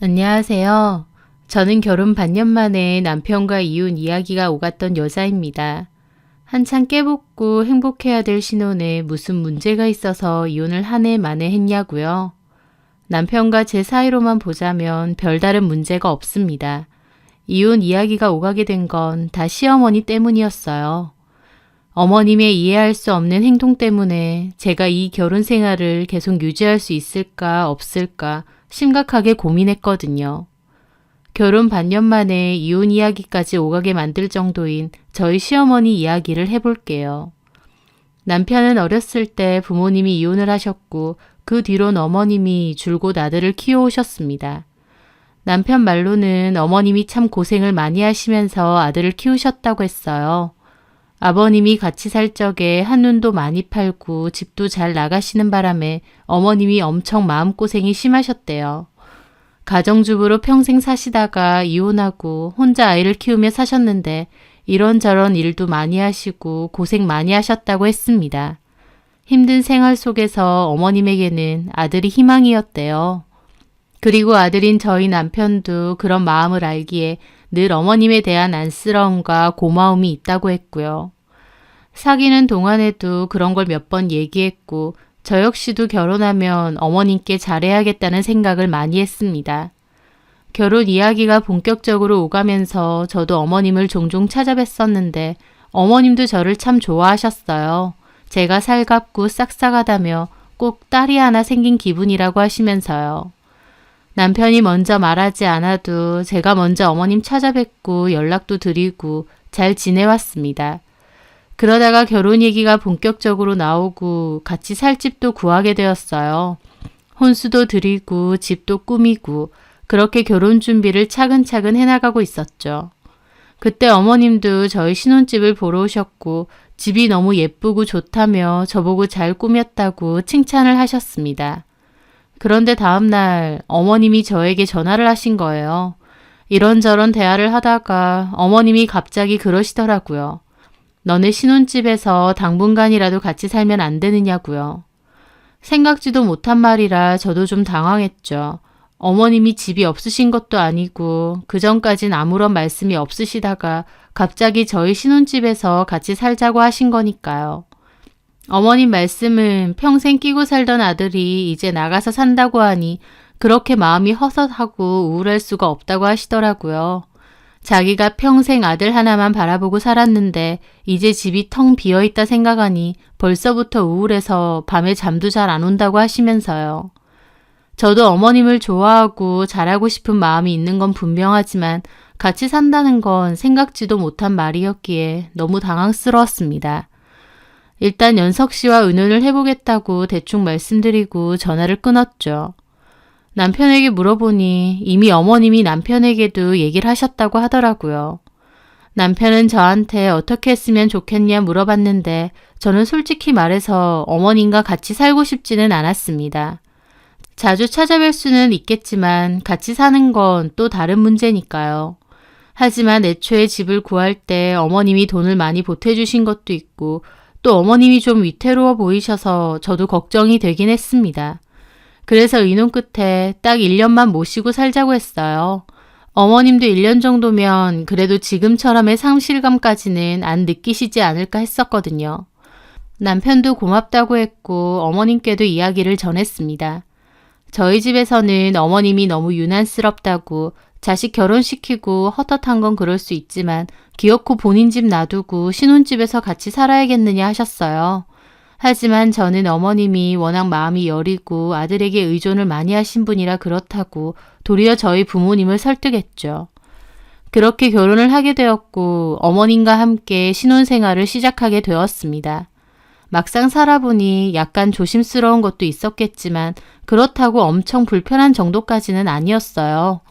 안녕하세요. 저는 결혼 반년 만에 남편과 이혼 이야기가 오갔던 여자입니다. 한창 깨붙고 행복해야 될 신혼에 무슨 문제가 있어서 이혼을 한 해 만에 했냐고요? 남편과 제 사이로만 보자면 별다른 문제가 없습니다. 이혼 이야기가 오가게 된 건 다 시어머니 때문이었어요. 어머님의 이해할 수 없는 행동 때문에 제가 이 결혼 생활을 계속 유지할 수 있을까 없을까 심각하게 고민했거든요. 결혼 반년 만에 이혼 이야기까지 오가게 만들 정도인 저희 시어머니 이야기를 해볼게요. 남편은 어렸을 때 부모님이 이혼을 하셨고 그 뒤론 어머님이 줄곧 아들을 키워오셨습니다. 남편 말로는 어머님이 참 고생을 많이 하시면서 아들을 키우셨다고 했어요. 아버님이 같이 살 적에 한눈도 많이 팔고 집도 잘 나가시는 바람에 어머님이 엄청 마음고생이 심하셨대요. 가정주부로 평생 사시다가 이혼하고 혼자 아이를 키우며 사셨는데 이런저런 일도 많이 하시고 고생 많이 하셨다고 했습니다. 힘든 생활 속에서 어머님에게는 아들이 희망이었대요. 그리고 아들인 저희 남편도 그런 마음을 알기에 늘 어머님에 대한 안쓰러움과 고마움이 있다고 했고요. 사귀는 동안에도 그런 걸 몇 번 얘기했고 저 역시도 결혼하면 어머님께 잘해야겠다는 생각을 많이 했습니다. 결혼 이야기가 본격적으로 오가면서 저도 어머님을 종종 찾아뵀었는데 어머님도 저를 참 좋아하셨어요. 제가 살갑고 싹싹하다며 꼭 딸이 하나 생긴 기분이라고 하시면서요. 남편이 먼저 말하지 않아도 제가 먼저 어머님 찾아뵙고 연락도 드리고 잘 지내왔습니다. 그러다가 결혼 얘기가 본격적으로 나오고 같이 살 집도 구하게 되었어요. 혼수도 드리고 집도 꾸미고 그렇게 결혼 준비를 차근차근 해나가고 있었죠. 그때 어머님도 저희 신혼집을 보러 오셨고 집이 너무 예쁘고 좋다며 저보고 잘 꾸몄다고 칭찬을 하셨습니다. 그런데 다음날 어머님이 저에게 전화를 하신 거예요. 이런저런 대화를 하다가 어머님이 갑자기 그러시더라고요. 너네 신혼집에서 당분간이라도 같이 살면 안 되느냐고요. 생각지도 못한 말이라 저도 좀 당황했죠. 어머님이 집이 없으신 것도 아니고 그전까진 아무런 말씀이 없으시다가 갑자기 저희 신혼집에서 같이 살자고 하신 거니까요. 어머님 말씀은 평생 끼고 살던 아들이 이제 나가서 산다고 하니 그렇게 마음이 허섯하고 우울할 수가 없다고 하시더라고요. 자기가 평생 아들 하나만 바라보고 살았는데 이제 집이 텅 비어있다 생각하니 벌써부터 우울해서 밤에 잠도 잘 안 온다고 하시면서요. 저도 어머님을 좋아하고 잘하고 싶은 마음이 있는 건 분명하지만 같이 산다는 건 생각지도 못한 말이었기에 너무 당황스러웠습니다. 일단 연석 씨와 의논을 해보겠다고 대충 말씀드리고 전화를 끊었죠. 남편에게 물어보니 이미 어머님이 남편에게도 얘기를 하셨다고 하더라고요. 남편은 저한테 어떻게 했으면 좋겠냐 물어봤는데 저는 솔직히 말해서 어머님과 같이 살고 싶지는 않았습니다. 자주 찾아뵐 수는 있겠지만 같이 사는 건 또 다른 문제니까요. 하지만 애초에 집을 구할 때 어머님이 돈을 많이 보태주신 것도 있고 또 어머님이 좀 위태로워 보이셔서 저도 걱정이 되긴 했습니다. 그래서 의논 끝에 딱 1년만 모시고 살자고 했어요. 어머님도 1년 정도면 그래도 지금처럼의 상실감까지는 안 느끼시지 않을까 했었거든요. 남편도 고맙다고 했고 어머님께도 이야기를 전했습니다. 저희 집에서는 어머님이 너무 유난스럽다고 자식 결혼시키고 헛헛한 건 그럴 수 있지만 기어코 본인 집 놔두고 신혼집에서 같이 살아야겠느냐 하셨어요. 하지만 저는 어머님이 워낙 마음이 여리고 아들에게 의존을 많이 하신 분이라 그렇다고 도리어 저희 부모님을 설득했죠. 그렇게 결혼을 하게 되었고 어머님과 함께 신혼생활을 시작하게 되었습니다. 막상 살아보니 약간 조심스러운 것도 있었겠지만 그렇다고 엄청 불편한 정도까지는 아니었어요.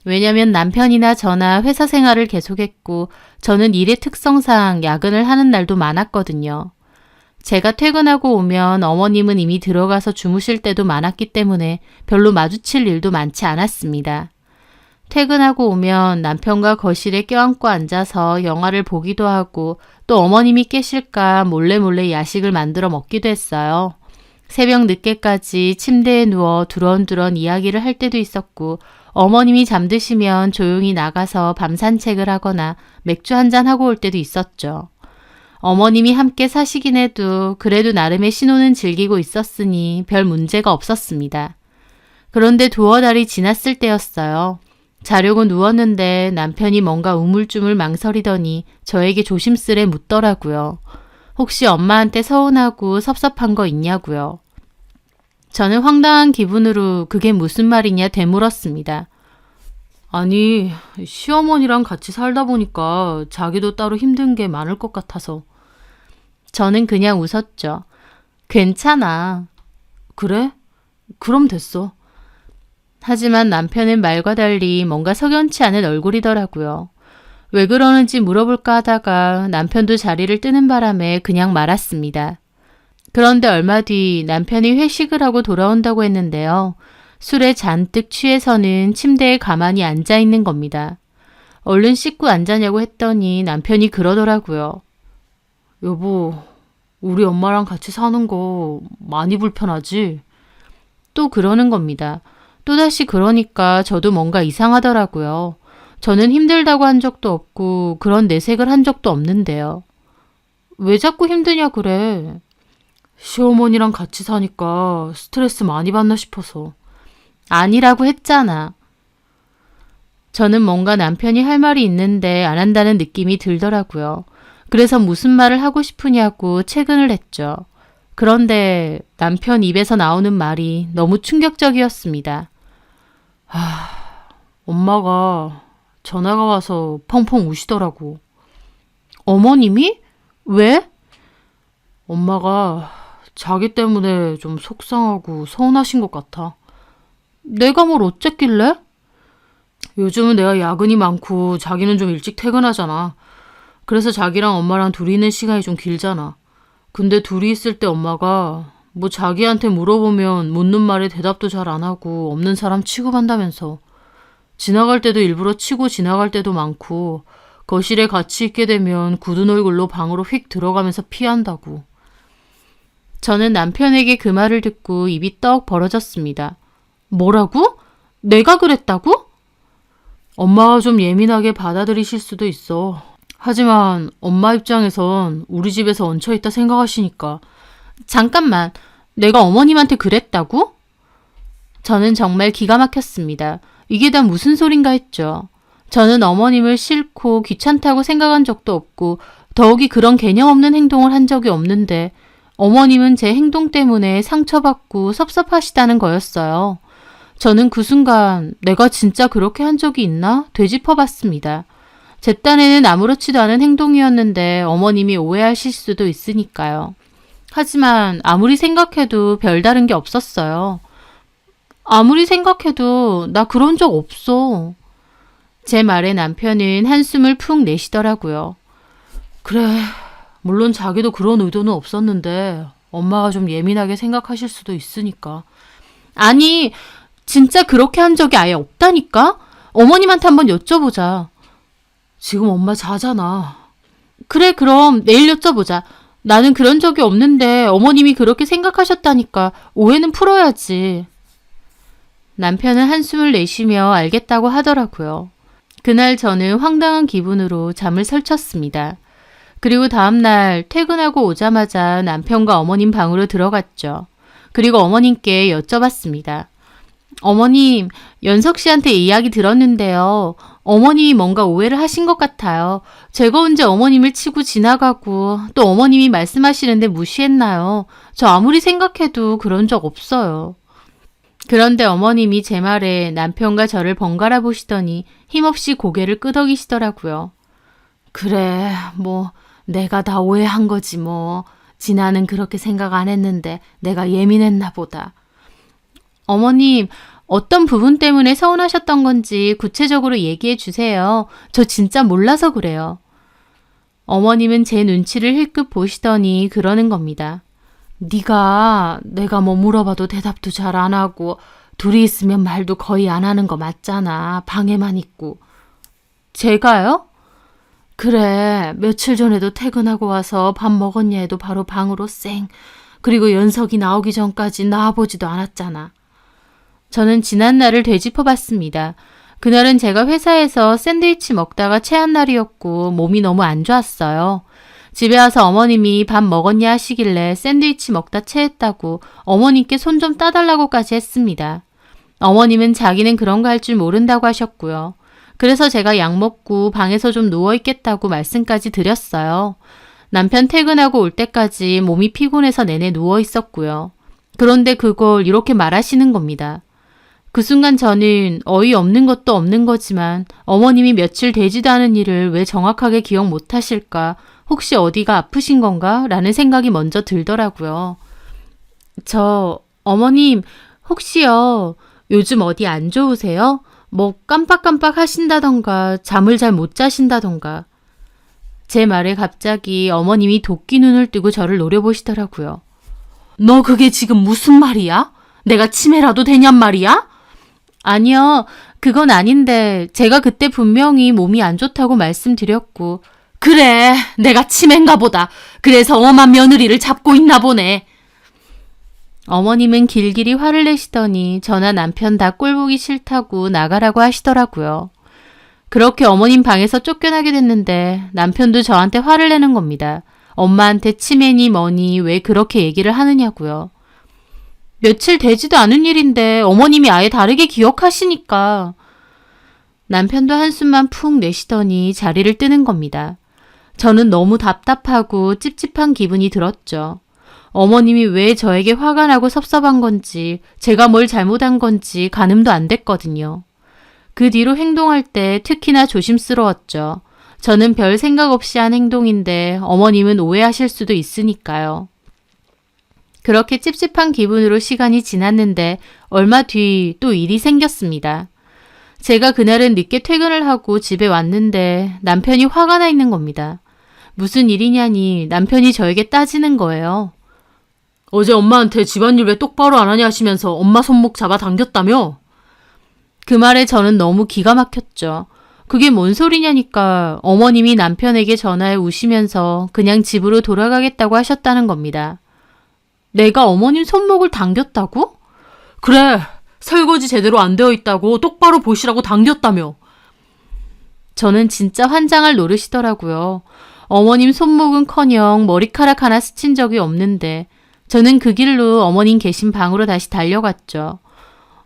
왜냐면 남편이나 저나 회사 생활을 계속했고 저는 일의 특성상 야근을 하는 날도 많았거든요. 제가 퇴근하고 오면 어머님은 이미 들어가서 주무실 때도 많았기 때문에 별로 마주칠 일도 많지 않았습니다. 퇴근하고 오면 남편과 거실에 껴안고 앉아서 영화를 보기도 하고 또 어머님이 깨실까 몰래 야식을 만들어 먹기도 했어요. 새벽 늦게까지 침대에 누워 두런두런 이야기를 할 때도 있었고 어머님이 잠드시면 조용히 나가서 밤 산책을 하거나 맥주 한잔 하고 올 때도 있었죠. 어머님이 함께 사시긴 해도 그래도 나름의 신혼은 즐기고 있었으니 별 문제가 없었습니다. 그런데 두어 달이 지났을 때였어요. 자려고 누웠는데 남편이 뭔가 우물쭈물 망설이더니 저에게 조심스레 묻더라고요. 혹시 엄마한테 서운하고 섭섭한 거 있냐고요. 저는 황당한 기분으로 그게 무슨 말이냐 되물었습니다. 아니, 시어머니랑 같이 살다 보니까 자기도 따로 힘든 게 많을 것 같아서. 저는 그냥 웃었죠. 괜찮아. 그래? 그럼 됐어. 하지만 남편은 말과 달리 뭔가 석연치 않은 얼굴이더라고요. 왜 그러는지 물어볼까 하다가 남편도 자리를 뜨는 바람에 그냥 말았습니다. 그런데 얼마 뒤 남편이 회식을 하고 돌아온다고 했는데요. 술에 잔뜩 취해서는 침대에 가만히 앉아 있는 겁니다. 얼른 씻고 안 자냐고 했더니 남편이 그러더라고요. 여보, 우리 엄마랑 같이 사는 거 많이 불편하지? 또 그러는 겁니다. 또다시 그러니까 저도 뭔가 이상하더라고요. 저는 힘들다고 한 적도 없고 그런 내색을 한 적도 없는데요. 왜 자꾸 힘드냐 그래? 시어머니랑 같이 사니까 스트레스 많이 받나 싶어서. 아니라고 했잖아. 저는 뭔가 남편이 할 말이 있는데 안 한다는 느낌이 들더라고요. 그래서 무슨 말을 하고 싶으냐고 채근을 했죠. 그런데 남편 입에서 나오는 말이 너무 충격적이었습니다. 엄마가 전화가 와서 펑펑 우시더라고. 어머님이? 왜? 엄마가 자기 때문에 좀 속상하고 서운하신 것 같아. 내가 뭘 어쨌길래? 요즘은 내가 야근이 많고 자기는 좀 일찍 퇴근하잖아. 그래서 자기랑 엄마랑 둘이 있는 시간이 좀 길잖아. 근데 둘이 있을 때 엄마가 뭐 자기한테 물어보면 묻는 말에 대답도 잘 안 하고 없는 사람 취급한다면서. 지나갈 때도 일부러 치고 지나갈 때도 많고 거실에 같이 있게 되면 굳은 얼굴로 방으로 휙 들어가면서 피한다고. 저는 남편에게 그 말을 듣고 입이 떡 벌어졌습니다. 뭐라고? 내가 그랬다고? 엄마가 좀 예민하게 받아들이실 수도 있어. 하지만 엄마 입장에선 우리 집에서 얹혀있다 생각하시니까. 잠깐만, 내가 어머님한테 그랬다고? 저는 정말 기가 막혔습니다. 이게 다 무슨 소린가 했죠. 저는 어머님을 싫고 귀찮다고 생각한 적도 없고 더욱이 그런 개념 없는 행동을 한 적이 없는데 어머님은 제 행동 때문에 상처받고 섭섭하시다는 거였어요. 저는 그 순간 내가 진짜 그렇게 한 적이 있나 되짚어봤습니다. 제 딴에는 아무렇지도 않은 행동이었는데 어머님이 오해하실 수도 있으니까요. 하지만 아무리 생각해도 별다른 게 없었어요. 아무리 생각해도 나 그런 적 없어. 제 말에 남편은 한숨을 푹 내쉬더라고요. 그래, 물론 자기도 그런 의도는 없었는데 엄마가 좀 예민하게 생각하실 수도 있으니까. 아니, 진짜 그렇게 한 적이 아예 없다니까? 어머님한테 한번 여쭤보자. 지금 엄마 자잖아. 그래, 그럼 내일 여쭤보자. 나는 그런 적이 없는데 어머님이 그렇게 생각하셨다니까 오해는 풀어야지. 남편은 한숨을 내쉬며 알겠다고 하더라고요. 그날 저는 황당한 기분으로 잠을 설쳤습니다. 그리고 다음날 퇴근하고 오자마자 남편과 어머님 방으로 들어갔죠. 그리고 어머님께 여쭤봤습니다. 어머님, 연석 씨한테 이야기 들었는데요. 어머님이 뭔가 오해를 하신 것 같아요. 제가 언제 어머님을 치고 지나가고 또 어머님이 말씀하시는데 무시했나요? 저 아무리 생각해도 그런 적 없어요. 그런데 어머님이 제 말에 남편과 저를 번갈아 보시더니 힘없이 고개를 끄덕이시더라고요. 그래, 뭐 내가 다 오해한 거지 뭐. 진아는 그렇게 생각 안 했는데 내가 예민했나 보다. 어머님, 어떤 부분 때문에 서운하셨던 건지 구체적으로 얘기해 주세요. 저 진짜 몰라서 그래요. 어머님은 제 눈치를 힐끗 보시더니 그러는 겁니다. 네가 내가 뭐 물어봐도 대답도 잘 안 하고 둘이 있으면 말도 거의 안 하는 거 맞잖아. 방에만 있고. 제가요? 그래, 며칠 전에도 퇴근하고 와서 밥 먹었냐 해도 바로 방으로 쌩. 그리고 연석이 나오기 전까지 나와보지도 않았잖아. 저는 지난 날을 되짚어봤습니다. 그날은 제가 회사에서 샌드위치 먹다가 체한 날이었고 몸이 너무 안 좋았어요. 집에 와서 어머님이 밥 먹었냐 하시길래 샌드위치 먹다 체했다고 어머님께 손 좀 따달라고까지 했습니다. 어머님은 자기는 그런 거 할 줄 모른다고 하셨고요. 그래서 제가 약 먹고 방에서 좀 누워있겠다고 말씀까지 드렸어요. 남편 퇴근하고 올 때까지 몸이 피곤해서 내내 누워있었고요. 그런데 그걸 이렇게 말하시는 겁니다. 그 순간 저는 어이없는 것도 없는 거지만 어머님이 며칠 되지도 않은 일을 왜 정확하게 기억 못 하실까? 혹시 어디가 아프신 건가? 라는 생각이 먼저 들더라고요. 어머님, 혹시요, 요즘 어디 안 좋으세요? 뭐 깜빡깜빡 하신다던가 잠을 잘 못 자신다던가. 제 말에 갑자기 어머님이 도끼 눈을 뜨고 저를 노려보시더라고요. 너 그게 지금 무슨 말이야? 내가 치매라도 되냔 말이야? 아니요, 그건 아닌데 제가 그때 분명히 몸이 안 좋다고 말씀드렸고. 그래, 내가 치매인가 보다. 그래서 엄한 며느리를 잡고 있나 보네. 어머님은 길길이 화를 내시더니 저나 남편 다 꼴보기 싫다고 나가라고 하시더라고요. 그렇게 어머님 방에서 쫓겨나게 됐는데 남편도 저한테 화를 내는 겁니다. 엄마한테 치매니 뭐니 왜 그렇게 얘기를 하느냐고요. 며칠 되지도 않은 일인데 어머님이 아예 다르게 기억하시니까. 남편도 한숨만 푹 내쉬더니 자리를 뜨는 겁니다. 저는 너무 답답하고 찝찝한 기분이 들었죠. 어머님이 왜 저에게 화가 나고 섭섭한 건지, 제가 뭘 잘못한 건지 가늠도 안 됐거든요. 그 뒤로 행동할 때 특히나 조심스러웠죠. 저는 별 생각 없이 한 행동인데 어머님은 오해하실 수도 있으니까요. 그렇게 찝찝한 기분으로 시간이 지났는데 얼마 뒤 또 일이 생겼습니다. 제가 그날은 늦게 퇴근을 하고 집에 왔는데 남편이 화가 나 있는 겁니다. 무슨 일이냐니 남편이 저에게 따지는 거예요. 어제 엄마한테 집안일 왜 똑바로 안 하냐 하시면서 엄마 손목 잡아 당겼다며? 그 말에 저는 너무 기가 막혔죠. 그게 뭔 소리냐니까 어머님이 남편에게 전화해 우시면서 그냥 집으로 돌아가겠다고 하셨다는 겁니다. 내가 어머님 손목을 당겼다고? 그래, 설거지 제대로 안 되어 있다고 똑바로 보시라고 당겼다며. 저는 진짜 환장을 노리시더라고요. 어머님 손목은커녕 머리카락 하나 스친 적이 없는데 저는 그 길로 어머님 계신 방으로 다시 달려갔죠.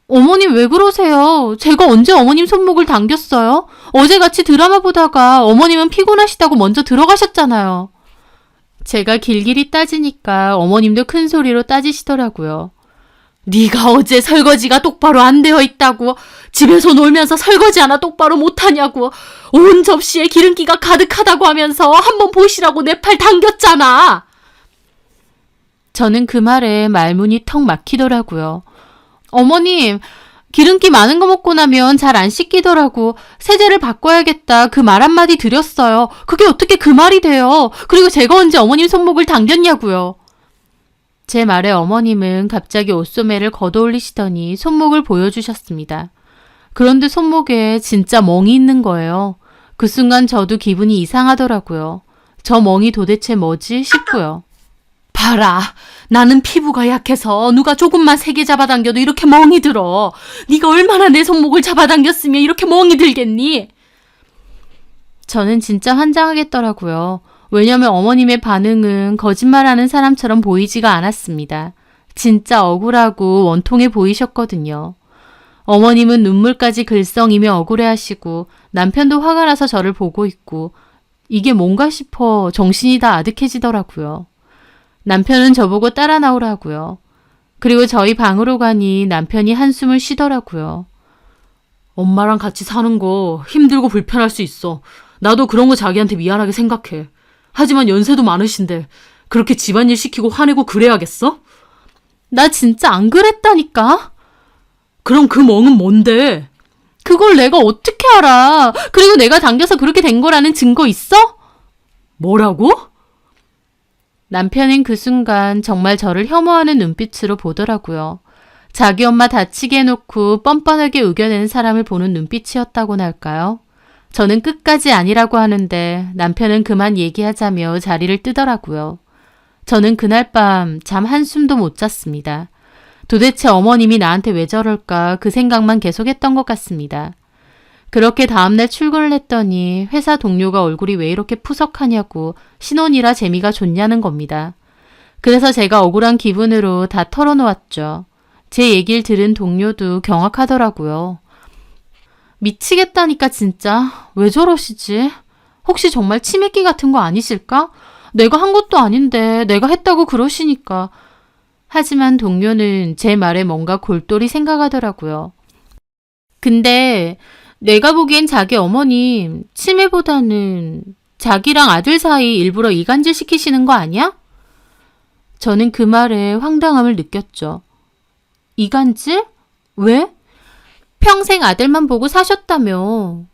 어머님 왜 그러세요? 제가 언제 어머님 손목을 당겼어요? 어제 같이 드라마 보다가 어머님은 피곤하시다고 먼저 들어가셨잖아요. 제가 길길이 따지니까 어머님도 큰 소리로 따지시더라고요. 네가 어제 설거지가 똑바로 안 되어 있다고, 집에서 놀면서 설거지 하나 똑바로 못하냐고, 온 접시에 기름기가 가득하다고 하면서 한번 보시라고 내 팔 당겼잖아. 저는 그 말에 말문이 턱 막히더라고요. 어머님, 기름기 많은 거 먹고 나면 잘 안 씻기더라고. 세제를 바꿔야겠다. 그 말 한마디 드렸어요. 그게 어떻게 그 말이 돼요? 그리고 제가 언제 어머님 손목을 당겼냐고요. 제 말에 어머님은 갑자기 옷소매를 걷어올리시더니 손목을 보여주셨습니다. 그런데 손목에 진짜 멍이 있는 거예요. 그 순간 저도 기분이 이상하더라고요. 저 멍이 도대체 뭐지 싶고요. 봐라, 나는 피부가 약해서 누가 조금만 세게 잡아당겨도 이렇게 멍이 들어. 네가 얼마나 내 손목을 잡아당겼으면 이렇게 멍이 들겠니? 저는 진짜 환장하겠더라고요. 왜냐면 어머님의 반응은 거짓말하는 사람처럼 보이지가 않았습니다. 진짜 억울하고 원통해 보이셨거든요. 어머님은 눈물까지 글썽이며 억울해하시고 남편도 화가 나서 저를 보고 있고 이게 뭔가 싶어 정신이 다 아득해지더라고요. 남편은 저보고 따라 나오라고요. 그리고 저희 방으로 가니 남편이 한숨을 쉬더라고요. 엄마랑 같이 사는 거 힘들고 불편할 수 있어. 나도 그런 거 자기한테 미안하게 생각해. 하지만 연세도 많으신데 그렇게 집안일 시키고 화내고 그래야겠어? 나 진짜 안 그랬다니까? 그럼 그 멍은 뭔데? 그걸 내가 어떻게 알아? 그리고 내가 당겨서 그렇게 된 거라는 증거 있어? 뭐라고? 남편은 그 순간 정말 저를 혐오하는 눈빛으로 보더라고요. 자기 엄마 다치게 해놓고 뻔뻔하게 우겨내는 사람을 보는 눈빛이었다고나 할까요? 저는 끝까지 아니라고 하는데 남편은 그만 얘기하자며 자리를 뜨더라고요. 저는 그날 밤 잠 한숨도 못 잤습니다. 도대체 어머님이 나한테 왜 저럴까 그 생각만 계속했던 것 같습니다. 그렇게 다음날 출근을 했더니 회사 동료가 얼굴이 왜 이렇게 푸석하냐고 신혼이라 재미가 좋냐는 겁니다. 그래서 제가 억울한 기분으로 다 털어놓았죠. 제 얘기를 들은 동료도 경악하더라고요. 미치겠다니까 진짜. 왜 저러시지? 혹시 정말 치매기 같은 거 아니실까? 내가 한 것도 아닌데 내가 했다고 그러시니까. 하지만 동료는 제 말에 뭔가 골똘히 생각하더라고요. 근데 내가 보기엔 자기 어머님 치매보다는 자기랑 아들 사이 일부러 이간질 시키시는 거 아니야? 저는 그 말에 황당함을 느꼈죠. 이간질? 왜? 평생 아들만 보고 사셨다며.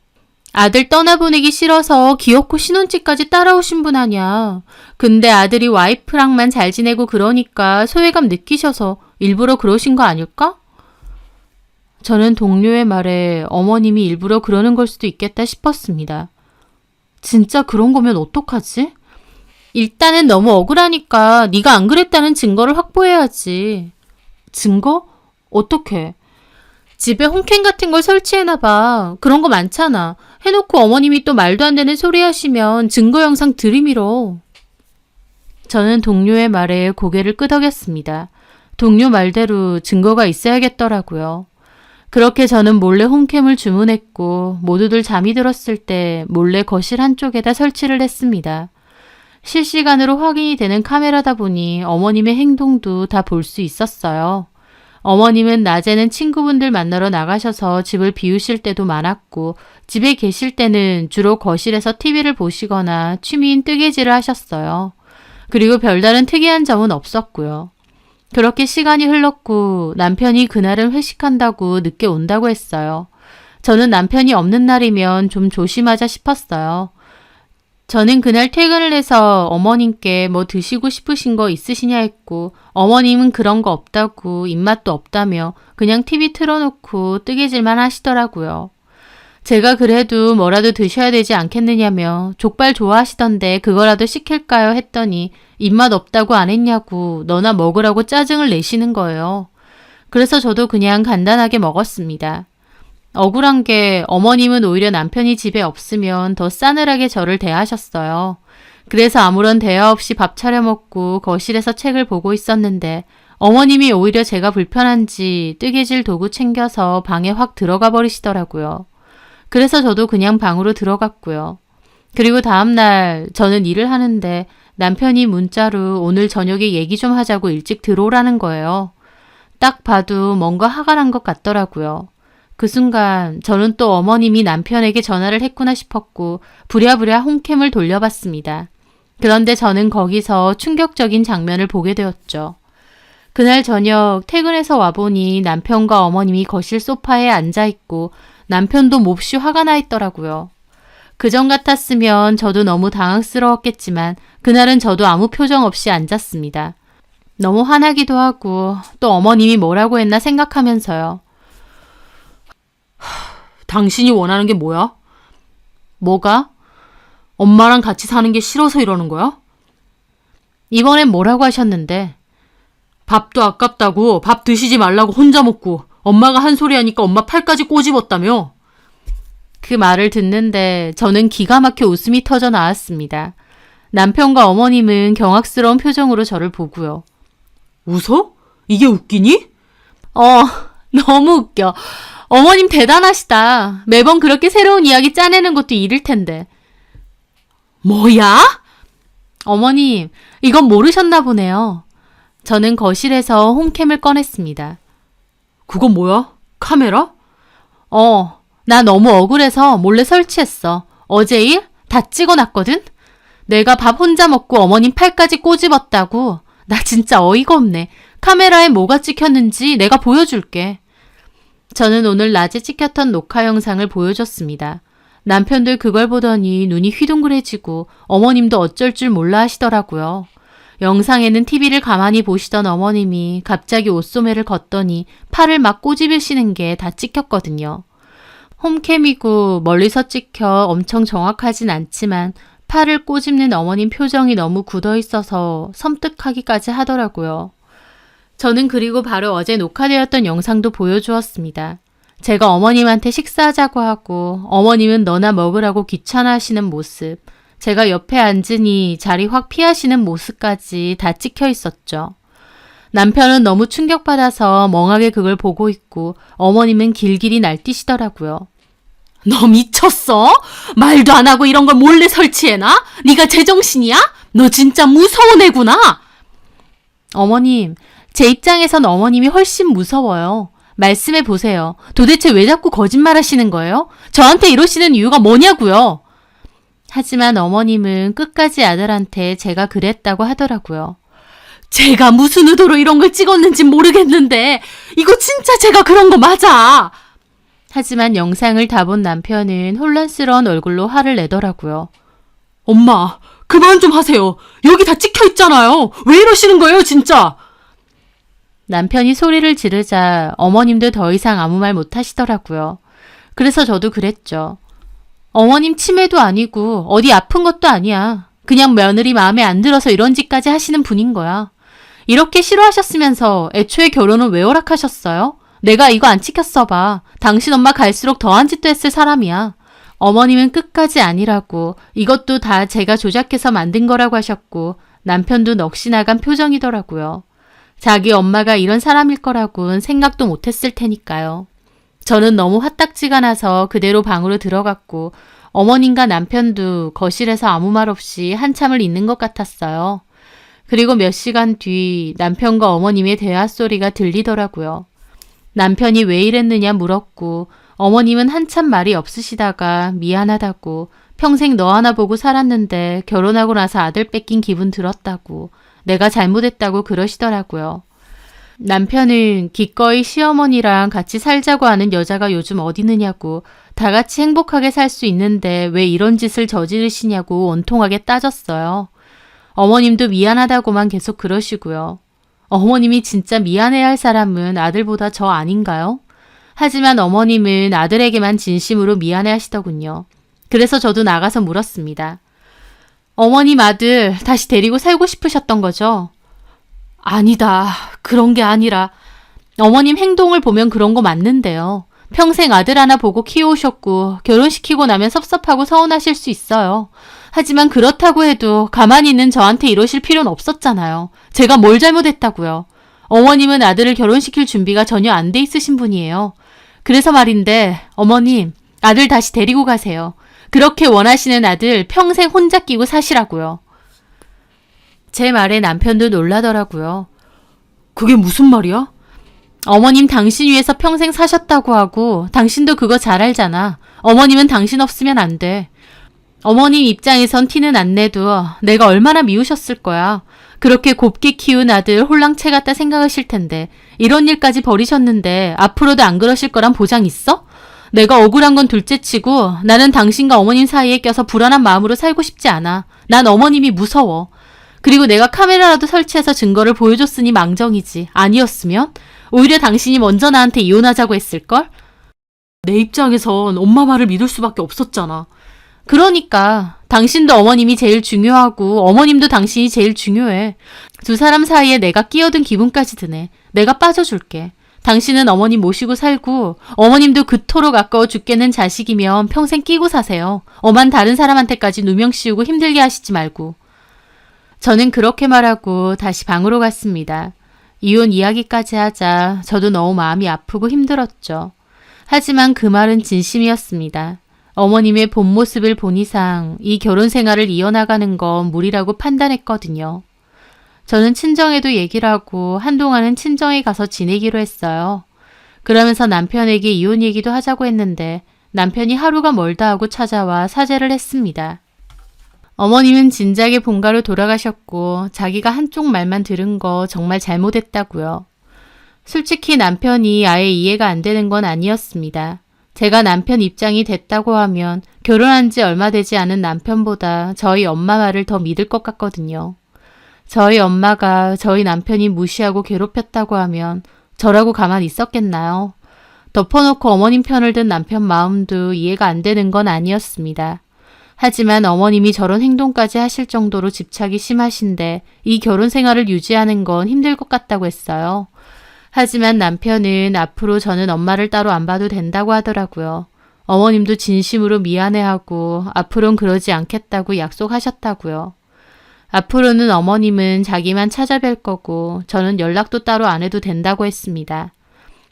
아들 떠나보내기 싫어서 기어코 신혼집까지 따라오신 분 아냐. 근데 아들이 와이프랑만 잘 지내고 그러니까 소외감 느끼셔서 일부러 그러신 거 아닐까? 저는 동료의 말에 어머님이 일부러 그러는 걸 수도 있겠다 싶었습니다. 진짜 그런 거면 어떡하지? 일단은 너무 억울하니까 네가 안 그랬다는 증거를 확보해야지. 증거? 어떻게? 집에 홈캠 같은 걸 설치해놔봐. 그런 거 많잖아. 해놓고 어머님이 또 말도 안 되는 소리 하시면 증거 영상 들이밀어. 저는 동료의 말에 고개를 끄덕였습니다. 동료 말대로 증거가 있어야겠더라고요. 그렇게 저는 몰래 홈캠을 주문했고 모두들 잠이 들었을 때 몰래 거실 한쪽에다 설치를 했습니다. 실시간으로 확인이 되는 카메라다 보니 어머님의 행동도 다 볼 수 있었어요. 어머님은 낮에는 친구분들 만나러 나가셔서 집을 비우실 때도 많았고 집에 계실 때는 주로 거실에서 TV를 보시거나 취미인 뜨개질을 하셨어요. 그리고 별다른 특이한 점은 없었고요. 그렇게 시간이 흘렀고 남편이 그날은 회식한다고 늦게 온다고 했어요. 저는 남편이 없는 날이면 좀 조심하자 싶었어요. 저는 그날 퇴근을 해서 어머님께 뭐 드시고 싶으신 거 있으시냐 했고 어머님은 그런 거 없다고 입맛도 없다며 그냥 TV 틀어놓고 뜨개질만 하시더라고요. 제가 그래도 뭐라도 드셔야 되지 않겠느냐며 족발 좋아하시던데 그거라도 시킬까요 했더니 입맛 없다고 안 했냐고 너나 먹으라고 짜증을 내시는 거예요. 그래서 저도 그냥 간단하게 먹었습니다. 억울한 게 어머님은 오히려 남편이 집에 없으면 더 싸늘하게 저를 대하셨어요. 그래서 아무런 대화 없이 밥 차려 먹고 거실에서 책을 보고 있었는데 어머님이 오히려 제가 불편한지 뜨개질 도구 챙겨서 방에 확 들어가 버리시더라고요. 그래서 저도 그냥 방으로 들어갔고요. 그리고 다음날 저는 일을 하는데 남편이 문자로 오늘 저녁에 얘기 좀 하자고 일찍 들어오라는 거예요. 딱 봐도 뭔가 화가 난 것 같더라고요. 그 순간 저는 또 어머님이 남편에게 전화를 했구나 싶었고 부랴부랴 홈캠을 돌려봤습니다. 그런데 저는 거기서 충격적인 장면을 보게 되었죠. 그날 저녁 퇴근해서 와보니 남편과 어머님이 거실 소파에 앉아있고 남편도 몹시 화가 나 있더라고요. 그전 같았으면 저도 너무 당황스러웠겠지만 그날은 저도 아무 표정 없이 앉았습니다. 너무 화나기도 하고 또 어머님이 뭐라고 했나 생각하면서요. 당신이 원하는 게 뭐야? 뭐가? 엄마랑 같이 사는 게 싫어서 이러는 거야? 이번엔 뭐라고 하셨는데? 밥도 아깝다고 밥 드시지 말라고 혼자 먹고 엄마가 한 소리 하니까 엄마 팔까지 꼬집었다며? 그 말을 듣는데 저는 기가 막혀 웃음이 터져 나왔습니다. 남편과 어머님은 경악스러운 표정으로 저를 보고요. 웃어? 이게 웃기니? 너무 웃겨. 어머님 대단하시다. 매번 그렇게 새로운 이야기 짜내는 것도 일일 텐데. 뭐야? 어머님, 이건 모르셨나 보네요. 저는 거실에서 홈캠을 꺼냈습니다. 그건 뭐야? 카메라? 나 너무 억울해서 몰래 설치했어. 어제 일? 다 찍어놨거든? 내가 밥 혼자 먹고 어머님 팔까지 꼬집었다고. 나 진짜 어이가 없네. 카메라에 뭐가 찍혔는지 내가 보여줄게. 저는 오늘 낮에 찍혔던 녹화 영상을 보여줬습니다. 남편들 그걸 보더니 눈이 휘둥그레지고 어머님도 어쩔 줄 몰라 하시더라고요. 영상에는 TV를 가만히 보시던 어머님이 갑자기 옷소매를 걷더니 팔을 막 꼬집으시는 게 다 찍혔거든요. 홈캠이고 멀리서 찍혀 엄청 정확하진 않지만 팔을 꼬집는 어머님 표정이 너무 굳어 있어서 섬뜩하기까지 하더라고요. 저는 그리고 바로 어제 녹화되었던 영상도 보여주었습니다. 제가 어머님한테 식사하자고 하고 어머님은 너나 먹으라고 귀찮아하시는 모습, 제가 옆에 앉으니 자리 확 피하시는 모습까지 다 찍혀 있었죠. 남편은 너무 충격받아서 멍하게 그걸 보고 있고 어머님은 길길이 날뛰시더라고요. 너 미쳤어? 말도 안 하고 이런 걸 몰래 설치해놔? 네가 제정신이야? 너 진짜 무서운 애구나. 어머님, 제 입장에선 어머님이 훨씬 무서워요. 말씀해 보세요. 도대체 왜 자꾸 거짓말 하시는 거예요? 저한테 이러시는 이유가 뭐냐고요? 하지만 어머님은 끝까지 아들한테 제가 그랬다고 하더라고요. 제가 무슨 의도로 이런 걸 찍었는지 모르겠는데 이거 진짜 제가 그런 거 맞아. 하지만 영상을 다 본 남편은 혼란스러운 얼굴로 화를 내더라고요. 엄마, 그만 좀 하세요. 여기 다 찍혀 있잖아요. 왜 이러시는 거예요, 진짜? 남편이 소리를 지르자 어머님도 더 이상 아무 말 못 하시더라고요. 그래서 저도 그랬죠. 어머님 치매도 아니고 어디 아픈 것도 아니야. 그냥 며느리 마음에 안 들어서 이런 짓까지 하시는 분인 거야. 이렇게 싫어하셨으면서 애초에 결혼은 왜 허락하셨어요? 내가 이거 안 지켰어 봐. 당신 엄마 갈수록 더한 짓도 했을 사람이야. 어머님은 끝까지 아니라고 이것도 다 제가 조작해서 만든 거라고 하셨고 남편도 넋이 나간 표정이더라고요. 자기 엄마가 이런 사람일 거라고는 생각도 못했을 테니까요. 저는 너무 화딱지가 나서 그대로 방으로 들어갔고 어머님과 남편도 거실에서 아무 말 없이 한참을 있는 것 같았어요. 그리고 몇 시간 뒤 남편과 어머님의 대화 소리가 들리더라고요. 남편이 왜 이랬느냐 물었고 어머님은 한참 말이 없으시다가 미안하다고 평생 너 하나 보고 살았는데 결혼하고 나서 아들 뺏긴 기분 들었다고 내가 잘못했다고 그러시더라고요. 남편은 기꺼이 시어머니랑 같이 살자고 하는 여자가 요즘 어디 있느냐고 다 같이 행복하게 살 수 있는데 왜 이런 짓을 저지르시냐고 원통하게 따졌어요. 어머님도 미안하다고만 계속 그러시고요. 어머님이 진짜 미안해야 할 사람은 아들보다 저 아닌가요? 하지만 어머님은 아들에게만 진심으로 미안해 하시더군요. 그래서 저도 나가서 물었습니다. 어머님 아들 다시 데리고 살고 싶으셨던 거죠? 아니다. 그런 게 아니라 어머님 행동을 보면 그런 거 맞는데요. 평생 아들 하나 보고 키워오셨고 결혼시키고 나면 섭섭하고 서운하실 수 있어요. 하지만 그렇다고 해도 가만히 있는 저한테 이러실 필요는 없었잖아요. 제가 뭘 잘못했다고요. 어머님은 아들을 결혼시킬 준비가 전혀 안 돼 있으신 분이에요. 그래서 말인데 어머님 아들 다시 데리고 가세요. 그렇게 원하시는 아들 평생 혼자 끼고 사시라고요. 제 말에 남편도 놀라더라고요. 그게 무슨 말이야? 어머님 당신 위해서 평생 사셨다고 하고 당신도 그거 잘 알잖아. 어머님은 당신 없으면 안 돼. 어머님 입장에선 티는 안 내도 내가 얼마나 미우셨을 거야. 그렇게 곱게 키운 아들 홀랑채 같다 생각하실 텐데 이런 일까지 벌이셨는데 앞으로도 안 그러실 거란 보장 있어? 내가 억울한 건 둘째치고 나는 당신과 어머님 사이에 껴서 불안한 마음으로 살고 싶지 않아. 난 어머님이 무서워. 그리고 내가 카메라라도 설치해서 증거를 보여줬으니 망정이지. 아니었으면 오히려 당신이 먼저 나한테 이혼하자고 했을걸? 내 입장에선 엄마 말을 믿을 수밖에 없었잖아. 그러니까 당신도 어머님이 제일 중요하고 어머님도 당신이 제일 중요해. 두 사람 사이에 내가 끼어든 기분까지 드네. 내가 빠져줄게. 당신은 어머님 모시고 살고 어머님도 그토록 아까워 죽겠는 자식이면 평생 끼고 사세요. 엄한 다른 사람한테까지 누명 씌우고 힘들게 하시지 말고. 저는 그렇게 말하고 다시 방으로 갔습니다. 이혼 이야기까지 하자 저도 너무 마음이 아프고 힘들었죠. 하지만 그 말은 진심이었습니다. 어머님의 본 모습을 본 이상 이 결혼 생활을 이어나가는 건 무리라고 판단했거든요. 저는 친정에도 얘기를 하고 한동안은 친정에 가서 지내기로 했어요. 그러면서 남편에게 이혼 얘기도 하자고 했는데 남편이 하루가 멀다 하고 찾아와 사죄를 했습니다. 어머님은 진작에 본가로 돌아가셨고 자기가 한쪽 말만 들은 거 정말 잘못했다고요. 솔직히 남편이 아예 이해가 안 되는 건 아니었습니다. 제가 남편 입장이 됐다고 하면 결혼한 지 얼마 되지 않은 남편보다 저희 엄마 말을 더 믿을 것 같거든요. 저희 엄마가 저희 남편이 무시하고 괴롭혔다고 하면 저라고 가만히 있었겠나요? 덮어놓고 어머님 편을 든 남편 마음도 이해가 안 되는 건 아니었습니다. 하지만 어머님이 저런 행동까지 하실 정도로 집착이 심하신데 이 결혼 생활을 유지하는 건 힘들 것 같다고 했어요. 하지만 남편은 앞으로 저는 엄마를 따로 안 봐도 된다고 하더라고요. 어머님도 진심으로 미안해하고 앞으로는 그러지 않겠다고 약속하셨다고요. 앞으로는 어머님은 자기만 찾아뵐 거고 저는 연락도 따로 안 해도 된다고 했습니다.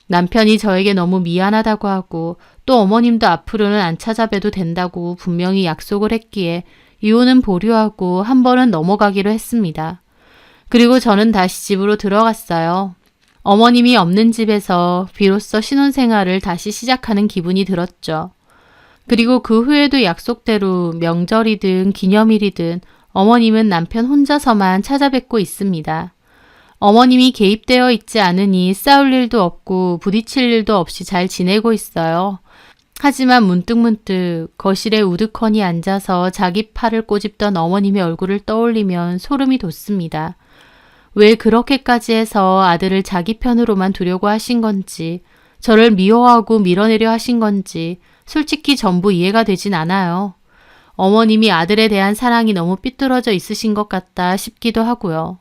남편이 저에게 너무 미안하다고 하고 또 어머님도 앞으로는 안 찾아뵈도 된다고 분명히 약속을 했기에 이혼은 보류하고 한 번은 넘어가기로 했습니다. 그리고 저는 다시 집으로 들어갔어요. 어머님이 없는 집에서 비로소 신혼생활을 다시 시작하는 기분이 들었죠. 그리고 그 후에도 약속대로 명절이든 기념일이든 어머님은 남편 혼자서만 찾아뵙고 있습니다. 어머님이 개입되어 있지 않으니 싸울 일도 없고 부딪힐 일도 없이 잘 지내고 있어요. 하지만 문득문득 거실에 우두커니 앉아서 자기 팔을 꼬집던 어머님의 얼굴을 떠올리면 소름이 돋습니다. 왜 그렇게까지 해서 아들을 자기 편으로만 두려고 하신 건지, 저를 미워하고 밀어내려 하신 건지 솔직히 전부 이해가 되진 않아요. 어머님이 아들에 대한 사랑이 너무 삐뚤어져 있으신 것 같다 싶기도 하고요.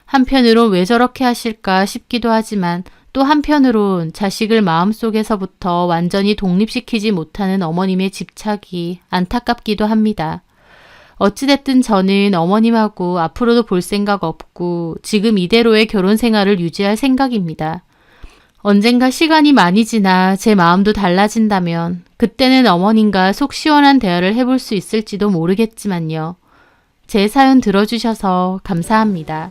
한편으론 왜 저렇게 하실까 싶기도 하지만 또 한편으론 자식을 마음속에서부터 완전히 독립시키지 못하는 어머님의 집착이 안타깝기도 합니다. 어찌됐든 저는 어머님하고 앞으로도 볼 생각 없고 지금 이대로의 결혼 생활을 유지할 생각입니다. 언젠가 시간이 많이 지나 제 마음도 달라진다면 그때는 어머님과 속 시원한 대화를 해볼 수 있을지도 모르겠지만요. 제 사연 들어주셔서 감사합니다.